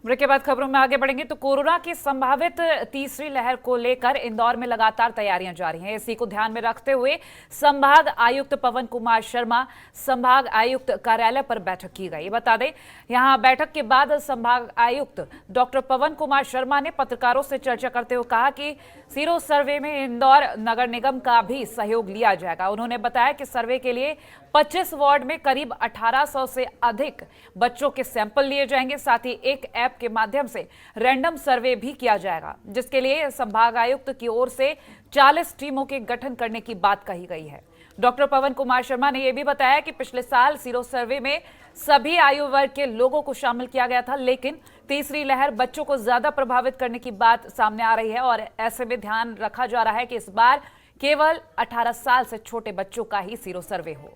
Break के बाद खबरों में आगे बढ़ेंगे तो कोरोना की संभावित तीसरी लहर को लेकर इंदौर में लगातार तैयारियां जारी हैं। इसी को ध्यान में रखते हुए संभाग आयुक्त पवन कुमार शर्मा संभाग आयुक्त कार्यालय पर बैठक की गई। बता दें, यहां बैठक के बाद संभाग आयुक्त डॉक्टर पवन कुमार शर्मा ने पत्रकारों से चर्चा करते हुए कहा कि सीरो सर्वे में इंदौर नगर निगम का भी सहयोग लिया जाएगा। उन्होंने बताया कि सर्वे के लिए 25 वार्ड में करीब 1800 से अधिक बच्चों के सैंपल लिए जाएंगे। साथ ही एक ऐप के माध्यम से रैंडम सर्वे भी किया जाएगा, जिसके लिए संभाग आयुक्त की ओर से 40 टीमों के गठन करने की बात कही गई है। डॉक्टर पवन कुमार शर्मा ने यह भी बताया कि पिछले साल सीरो सर्वे में सभी आयु वर्ग के लोगों को शामिल किया गया था, लेकिन तीसरी लहर बच्चों को ज्यादा प्रभावित करने की बात सामने आ रही है और ऐसे में ध्यान रखा जा रहा है कि इस बार केवल 18 साल से छोटे बच्चों का ही सीरो सर्वे हो।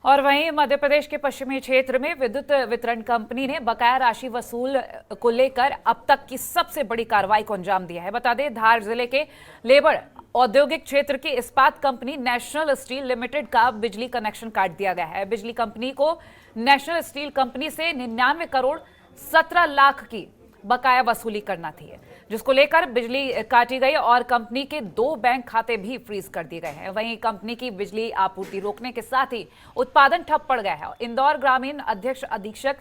और वहीं मध्य प्रदेश के पश्चिमी क्षेत्र में विद्युत वितरण कंपनी ने बकाया राशि वसूल को लेकर अब तक की सबसे बड़ी कार्रवाई को अंजाम दिया है। बता दें, धार जिले के लेबर औद्योगिक क्षेत्र की इस्पात कंपनी नेशनल स्टील लिमिटेड का बिजली कनेक्शन काट दिया गया है। बिजली कंपनी को नेशनल स्टील कंपनी से 99 करोड़ 17 लाख की बकाया वसूली करना थी, जिसको लेकर बिजली काटी गई और कंपनी के 2 बैंक खाते भी फ्रीज कर दिए गए हैं। वहीं कंपनी की बिजली आपूर्ति रोकने के साथ ही उत्पादन ठप पड़ गया है। इंदौर ग्रामीण अध्यक्ष अधीक्षक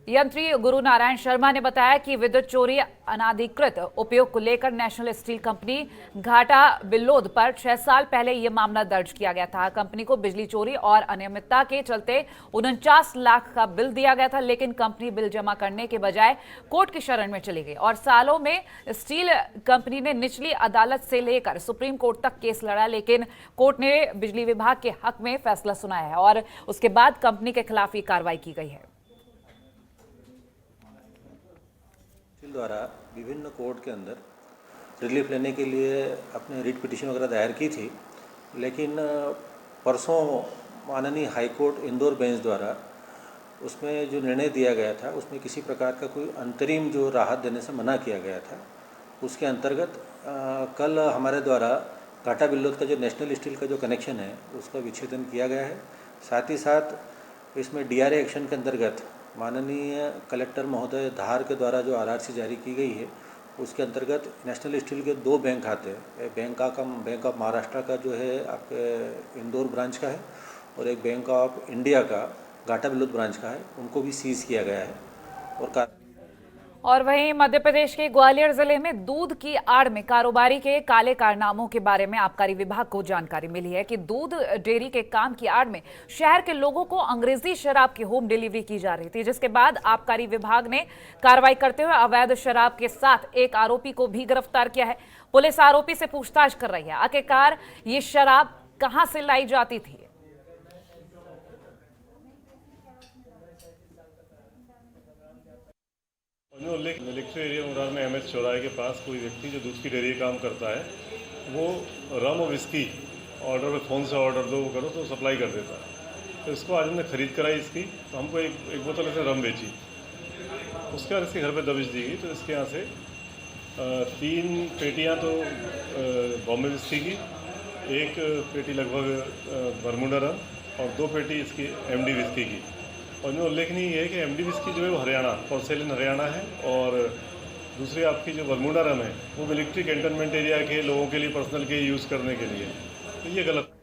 यंत्री गुरु नारायण शर्मा ने बताया कि विद्युत चोरी अनाधिकृत उपयोग को लेकर नेशनल स्टील कंपनी घाटा बिल्लोद पर 6 साल पहले यह मामला दर्ज किया गया था। कंपनी को बिजली चोरी और अनियमितता के चलते 49 लाख का बिल दिया गया था, लेकिन कंपनी बिल जमा करने के बजाय कोर्ट की शरण में चली गई और सालों में स्टील कंपनी ने निचली अदालत से लेकर सुप्रीम कोर्ट तक केस लड़ा, लेकिन कोर्ट ने बिजली विभाग के हक में फैसला सुनाया है और उसके बाद कंपनी के खिलाफ ये कार्रवाई की गई है। द्वारा विभिन्न कोर्ट के अंदर रिलीफ लेने के लिए अपने रिट पिटीशन वगैरह दायर की थी, लेकिन परसों माननीय हाई कोर्ट इंदौर बेंच द्वारा उसमें जो निर्णय दिया गया था उसमें किसी प्रकार का कोई अंतरिम जो राहत देने से मना किया गया था। उसके अंतर्गत कल हमारे द्वारा घाटा बिल्लोद का जो नेशनल स्टील का जो कनेक्शन है उसका विच्छेदन किया गया है। साथ ही साथ इसमें डीआरए एक्शन के अंतर्गत माननीय कलेक्टर महोदय धार के द्वारा जो आरआरसी जारी की गई है उसके अंतर्गत नेशनल स्टील के 2 बैंक खाते, बैंक ऑफ महाराष्ट्र का जो है आपके इंदौर ब्रांच का है और एक बैंक ऑफ इंडिया का घाटा बिल्लोद ब्रांच का है, उनको भी सीज किया गया है। और वहीं मध्य प्रदेश के ग्वालियर जिले में दूध की आड़ में कारोबारी के काले कारनामों के बारे में आबकारी विभाग को जानकारी मिली है कि दूध डेयरी के काम की आड़ में शहर के लोगों को अंग्रेजी शराब की होम डिलीवरी की जा रही थी, जिसके बाद आबकारी विभाग ने कार्रवाई करते हुए अवैध शराब के साथ एक आरोपी को भी गिरफ्तार किया है। पुलिस आरोपी से पूछताछ कर रही है, आखिरकार ये शराब कहां से लाई जाती थी। मिलिट्री एरिया मुरार में MS चौराहे के पास कोई व्यक्ति जो दूध की डेयरी का काम करता है, वो रम और विस्की ऑर्डर पे फ़ोन से ऑर्डर दो वो करो तो सप्लाई कर देता है। तो इसको आज हमने ख़रीद कराई इसकी, तो हमको एक बोतल ऐसे रम बेची। उसके बाद इसके घर पे दबिश दी गई, तो इसके यहाँ से 3 पेटियाँ तो बॉम्बे विस्की की, 1 पेटी लगभग बरमुडा रम और 2 पेटी इसकी MD विस्की की। और जो उल्लेखनीय ये है कि MD विस्की जो है वो हरियाणा फॉर इन हरियाणा है और दूसरी आपकी जो बरमुडा रम है वो मिलिट्री कैंटोनमेंट एरिया के लोगों के लिए पर्सनल के यूज़ करने के लिए, तो ये गलत।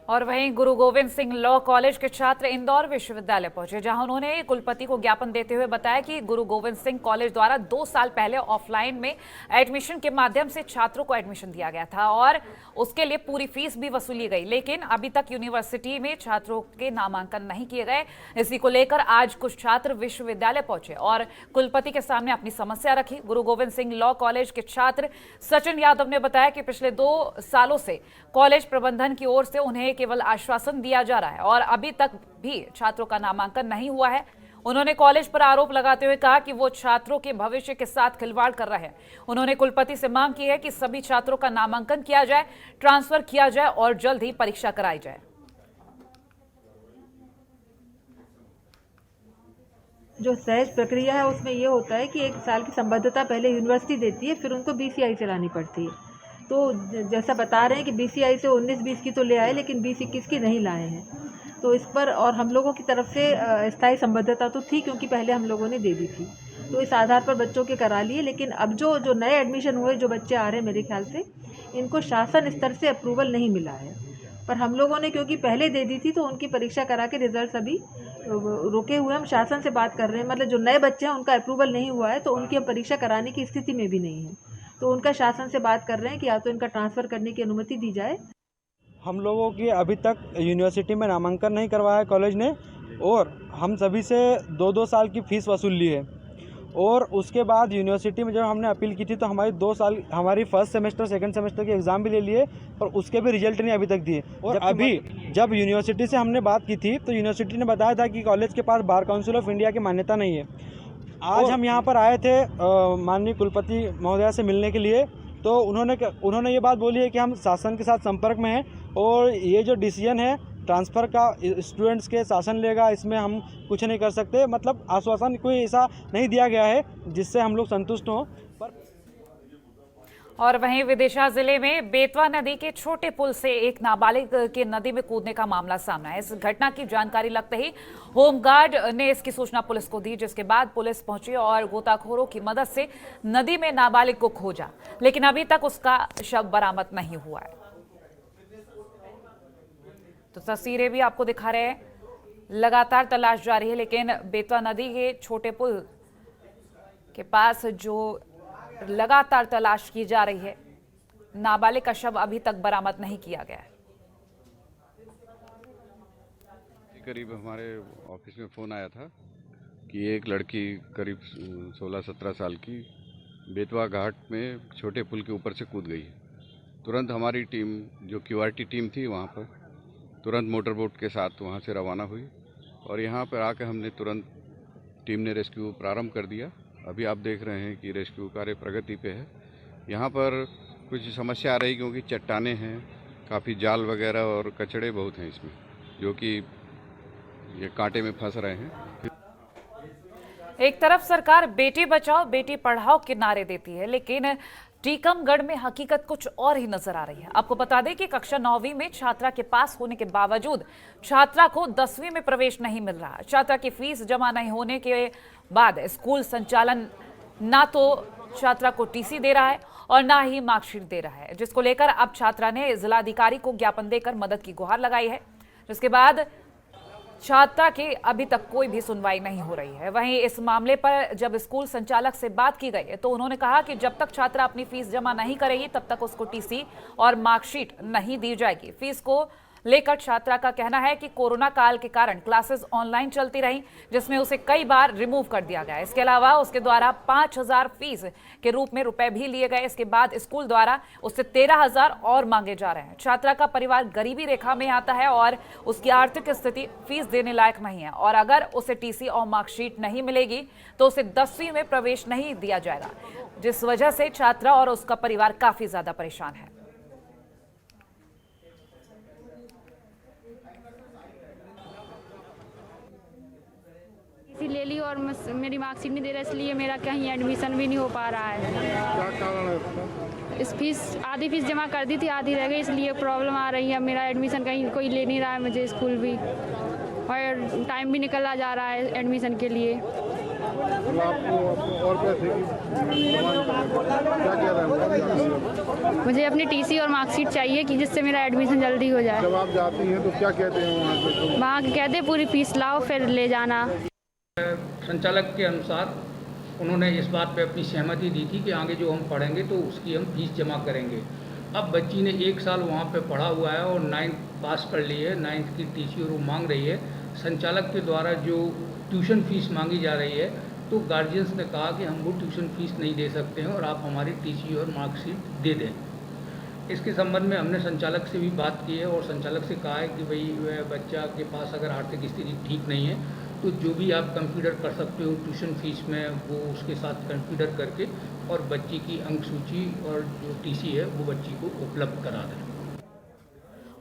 और वहीं गुरु गोविंद सिंह लॉ कॉलेज के छात्र इंदौर विश्वविद्यालय पहुंचे, जहां उन्होंने कुलपति को ज्ञापन देते हुए बताया कि गुरु गोविंद सिंह कॉलेज द्वारा 2 साल पहले ऑफलाइन में एडमिशन के माध्यम से छात्रों को एडमिशन दिया गया था और उसके लिए पूरी फीस भी वसूली गई, लेकिन अभी तक यूनिवर्सिटी में छात्रों के नामांकन नहीं किए गए। इसी को लेकर आज कुछ छात्र विश्वविद्यालय पहुंचे और कुलपति के सामने अपनी समस्या रखी। गुरु गोविंद सिंह लॉ कॉलेज के छात्र सचिन यादव ने बताया कि पिछले 2 सालों से कॉलेज प्रबंधन की ओर से उन्हें केवल आश्वासन दिया जा रहा है और अभी तक भी छात्रों का नामांकन नहीं हुआ है। उन्होंने कॉलेज पर आरोप लगाते हुए कहा कि वो छात्रों के भविष्य के साथ खिलवाड़ कर रहे हैं। उन्होंने कुलपति से मांग की है कि सभी छात्रों का नामांकन किया जाए, ट्रांसफर किया जाए और जल्द ही परीक्षा कराई जाए। जो सहज प्रक्रिया है उसमें ये होता है कि 1 साल की संबद्धता पहले यूनिवर्सिटी देती है, फिर उनको BCI चलानी पड़ती है। तो जैसा बता रहे हैं कि BCI से 19-20 की तो ले आए, लेकिन 20-21 की नहीं लाए हैं। तो इस पर और हम लोगों की तरफ से स्थायी संबद्धता तो थी, क्योंकि पहले हम लोगों ने दे दी थी, तो इस आधार पर बच्चों के करा लिए। लेकिन अब जो नए एडमिशन हुए, जो बच्चे आ रहे हैं, मेरे ख्याल से इनको शासन स्तर से अप्रूवल नहीं मिला है। पर हम लोगों ने क्योंकि पहले दे दी थी, तो उनकी परीक्षा करा के रिजल्ट अभी रुके हुए। हम शासन से बात कर रहे हैं, मतलब जो नए बच्चे हैं उनका अप्रूवल नहीं हुआ है, तो उनकी हम परीक्षा कराने की स्थिति में भी नहीं है। तो उनका शासन से बात कर रहे हैं कि या तो इनका ट्रांसफ़र करने की अनुमति दी जाए। हम लोगों की अभी तक यूनिवर्सिटी में नामांकन नहीं करवाया कॉलेज ने, और हम सभी से 2-2 साल की फ़ीस वसूल ली है। और उसके बाद यूनिवर्सिटी में जब हमने अपील की थी, तो हमारी 2 साल हमारी फर्स्ट सेमेस्टर सेकंड सेमेस्टर के एग्ज़ाम भी ले लिए, पर उसके भी रिजल्ट नहीं अभी तक दिए। और अभी जब यूनिवर्सिटी से हमने बात की थी, तो यूनिवर्सिटी ने बताया था कि कॉलेज के पास बार काउंसिल ऑफ इंडिया की मान्यता नहीं है। आज हम यहाँ पर आए थे माननीय कुलपति महोदया से मिलने के लिए, तो उन्होंने ये बात बोली है कि हम शासन के साथ संपर्क में हैं, और ये जो डिसीजन है ट्रांसफ़र का स्टूडेंट्स के शासन लेगा, इसमें हम कुछ नहीं कर सकते। मतलब आश्वासन कोई ऐसा नहीं दिया गया है जिससे हम लोग संतुष्ट हों। पर और वहीं विदिशा जिले में बेतवा नदी के छोटे पुल से एक नाबालिग के नदी में कूदने का मामला सामने आया। इस घटना की जानकारी लगते ही होमगार्ड ने इसकी सूचना पुलिस को दी, जिसके बाद पुलिस पहुंची और गोताखोरों की मदद से नदी में नाबालिग को खोजा, लेकिन अभी तक उसका शव बरामद नहीं हुआ है। तो तस्वीरें भी आपको दिखा रहे हैं, लगातार तलाश जारी है, लेकिन बेतवा नदी के छोटे पुल के पास जो लगातार तलाश की जा रही है, नाबालिग का शव अभी तक बरामद नहीं किया गया है। करीब हमारे ऑफिस में फ़ोन आया था कि एक लड़की करीब 16-17 साल की बेतवा घाट में छोटे पुल के ऊपर से कूद गई। तुरंत हमारी टीम, जो QRT टीम थी, वहाँ पर तुरंत मोटर बोट के साथ वहाँ से रवाना हुई, और यहाँ पर आकर हमने तुरंत टीम ने रेस्क्यू प्रारंभ कर दिया। अभी आप देख रहे हैं कि रेस्क्यू कार्य प्रगति पे है। यहाँ पर कुछ समस्या आ रही, क्योंकि चट्टानें हैं, काफ़ी जाल वगैरह और कचड़े बहुत हैं इसमें, जो कि ये कांटे में फंस रहे हैं। एक तरफ सरकार बेटी बचाओ बेटी पढ़ाओ के नारे देती है, लेकिन टीकमगढ़ में हकीकत कुछ और ही नजर आ रही है। आपको बता दें कि कक्षा 9वीं में छात्रा के पास होने के बावजूद छात्रा को 10वीं में प्रवेश नहीं मिल रहा। छात्रा की फीस जमा नहीं होने के बाद स्कूल संचालन ना तो छात्रा को TC दे रहा है और ना ही मार्कशीट दे रहा है, जिसको लेकर अब छात्रा ने जिलाधिकारी को ज्ञापन देकर मदद की गुहार लगाई है, जिसके बाद छात्रा की अभी तक कोई भी सुनवाई नहीं हो रही है। वहीं इस मामले पर जब स्कूल संचालक से बात की गई तो उन्होंने कहा कि जब तक छात्रा अपनी फीस जमा नहीं करेगी तब तक उसको TC और मार्कशीट नहीं दी जाएगी। फीस को लेकर छात्रा का कहना है कि कोरोना काल के कारण क्लासेस ऑनलाइन चलती रहीं, जिसमें उसे कई बार रिमूव कर दिया गया। इसके अलावा उसके द्वारा 5,000 फीस के रूप में रुपए भी लिए गए। इसके बाद स्कूल द्वारा उससे 13,000 और मांगे जा रहे हैं। छात्रा का परिवार गरीबी रेखा में आता है और उसकी आर्थिक स्थिति फीस देने लायक नहीं है, और अगर उसे TC और मार्कशीट नहीं मिलेगी तो उसे 10वीं में प्रवेश नहीं दिया जाएगा, जिस वजह से छात्रा और उसका परिवार काफी ज्यादा परेशान है। ले ली और मेरी मार्कशीट नहीं दे रहा, इसलिए मेरा कहीं एडमिशन भी नहीं हो पा रहा है। क्या कारण है इसका? इस फीस आधी फीस जमा कर दी थी, आधी रह गई, इसलिए प्रॉब्लम आ रही है। मेरा एडमिशन कहीं कोई ले नहीं रहा है, मुझे स्कूल भी, और टाइम भी निकला जा रहा है एडमिशन के लिए। तो आपको और पैसे की क्या कह रहे हैं? मुझे अपनी TC और मार्कशीट चाहिए कि जिससे मेरा एडमिशन जल्दी हो जाए। जब आप जाती हैं तो क्या कहते हैं वहाँ से? वहाँ कहते हैं पूरी फीस लाओ फिर ले जाना। संचालक के अनुसार उन्होंने इस बात पे अपनी सहमति दी थी कि आगे जो हम पढ़ेंगे तो उसकी हम फीस जमा करेंगे। अब बच्ची ने 1 साल वहाँ पे पढ़ा हुआ है और 9th पास कर ली है, 9th की TC और वो मांग रही है। संचालक के द्वारा जो ट्यूशन फीस मांगी जा रही है, तो गार्जियंस ने कहा कि हम वो ट्यूशन फीस नहीं दे सकते हैं और आप हमारी TC और मार्कशीट दे दें। इसके संबंध में हमने संचालक से भी बात की है और संचालक से कहा है कि भाई वह बच्चा के पास अगर आर्थिक स्थिति ठीक नहीं है तो जो भी आप कंसीडर कर सकते हो ट्यूशन फीस में, वो उसके साथ कंसीडर करके और बच्ची की अंक सूची और जो TC है वो बच्ची को उपलब्ध करा दें।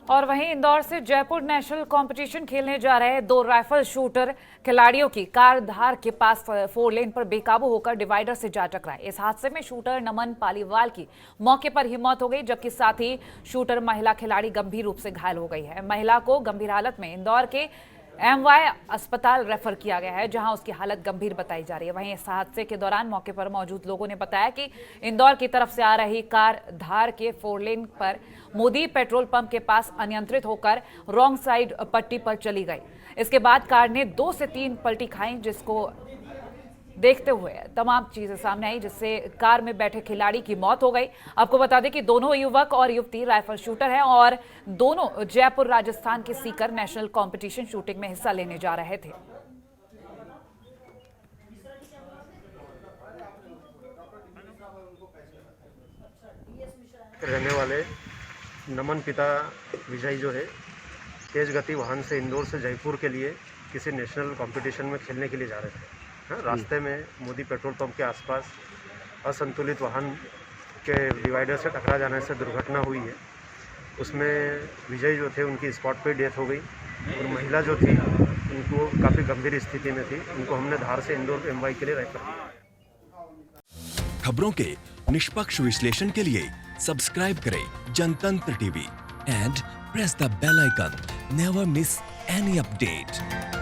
और वहीं इंदौर से जयपुर नेशनल कंपटीशन खेलने जा रहे 2 राइफल शूटर खिलाड़ियों की कार धार के पास 4 लेन पर बेकाबू होकर डिवाइडर से जा टकराए। इस हादसे में शूटर नमन पालीवाल की मौके पर ही मौत हो गई, जबकि साथ ही शूटर महिला खिलाड़ी गंभीर रूप से घायल हो गई है। महिला को गंभीर हालत में इंदौर के MY अस्पताल रेफर किया गया है, जहां उसकी हालत गंभीर बताई जा रही है। वहीं इस हादसे के दौरान मौके पर मौजूद लोगों ने बताया कि इंदौर की तरफ से आ रही कार धार के 4 लेन पर मोदी पेट्रोल पंप के पास अनियंत्रित होकर रॉन्ग साइड पट्टी पर चली गई। इसके बाद कार ने 2 से 3 पलटी खाई, जिसको देखते हुए तमाम चीजें सामने आई, जिससे कार में बैठे खिलाड़ी की मौत हो गई। आपको बता दें कि दोनों युवक और युवती राइफल शूटर हैं और दोनों जयपुर राजस्थान के सीकर नेशनल कंपटीशन शूटिंग में हिस्सा लेने जा रहे थे। रहने वाले नमन पिता विजय जो है तेज गति वाहन से इंदौर से जयपुर के लिए किसी नेशनल कंपटीशन में खेलने के लिए जा रहे थे। रास्ते में मोदी पेट्रोल पंप के आसपास असंतुलित वाहन के डिवाइडर से टकरा जाने से दुर्घटना हुई है। उसमें विजय जो थे उनकी स्पॉट पे डेथ हो गई और महिला जो थी उनको काफ़ी गंभीर स्थिति में थी। उनको हमने धार से इंदौर MY के लिए रेफर किया। खबरों के निष्पक्ष विश्लेषण के लिए सब्सक्राइब करें Jantantra TV and press the bell icon. Never miss any update.